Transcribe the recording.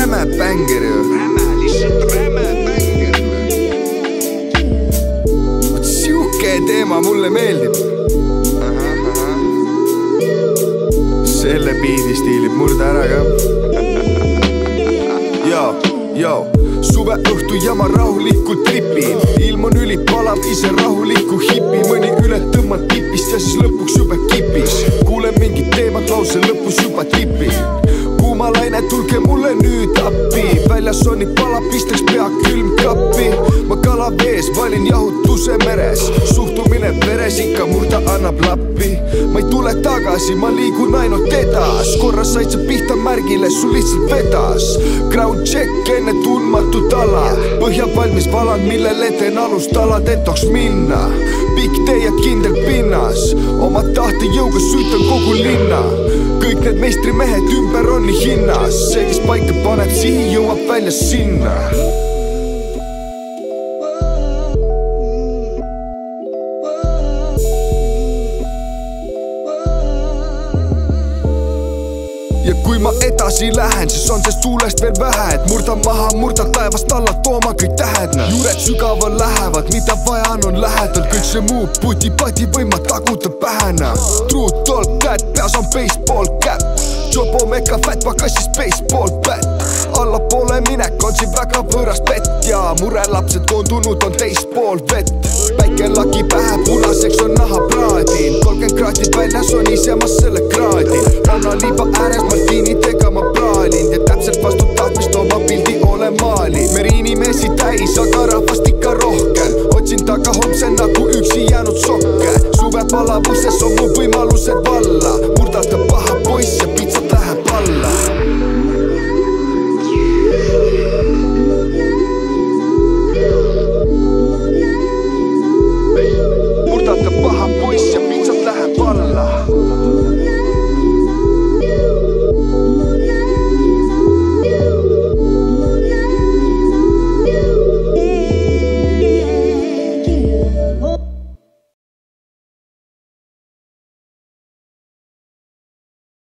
räme bänger ju. Lihtsalt räme bänger. Vot siuke teema mulle meeldib. Selle biidi stiilib murda ära ka. Joo, suve õhtu ja ma rahulikult tripin. Ilm on ülipalav, ise rahuliku hipi. Mõni üle tõmman tipist ja siis lõpuks juba kipis. Kuulen mingit teemat, lause lõpus juba tipin. Kuumalaine, tulge mulle nüüd appi. Väljas on nii pala, pistaks pea külm kappi. Ma kala vees, valin jahutuse meres. Suhtumine veres, ikka murda annab lappi. Ma ei tule tagasi, ma liigun ainult edas. Korra said sa pihta märgile, sul lihtsalt vedas. Ground check enne tundmatut ala. Põhja valmis valan, millel eten alustalad, et toks minna. Pikk tee ja kindel pinnas. Oma tahte jõuga süütan kogu linna. Kõik need meistrimehed ümber on nii hinnas. See, kes paika paneb sihi, jõuab välja sinna. Ja kui ma edasi lähen, siis on sest tuulest veel vähe. Et murda maha, murda taevast alla, tooma kõik tähed. Juured sügaval lähevad, mida vaja on lähedal. Kõik see muu puti-pati või ma tagutan pähena. True talk, that peas on baseball cap. Jobo mega fat, pakassis baseball bat. Allapoole minek on siin väga võõras pett. Ja murelapsed koondunud on teispool vett. Päike lagi pähe, punaseks on naha praadin. 30 kraadid väljas on ise ma selle kraadin. Rannaliiba ääres martiinidega ma praalin. Ja täpselt vastu tahtmist oma pildi ole maalin. Meriinimeesi täis, aga rahvast ikka rohkem. Otsin taga homse nagu üksi jäänud sokke. Suve palavuses on mu võimalused valla. Murdata paha poiss ja pits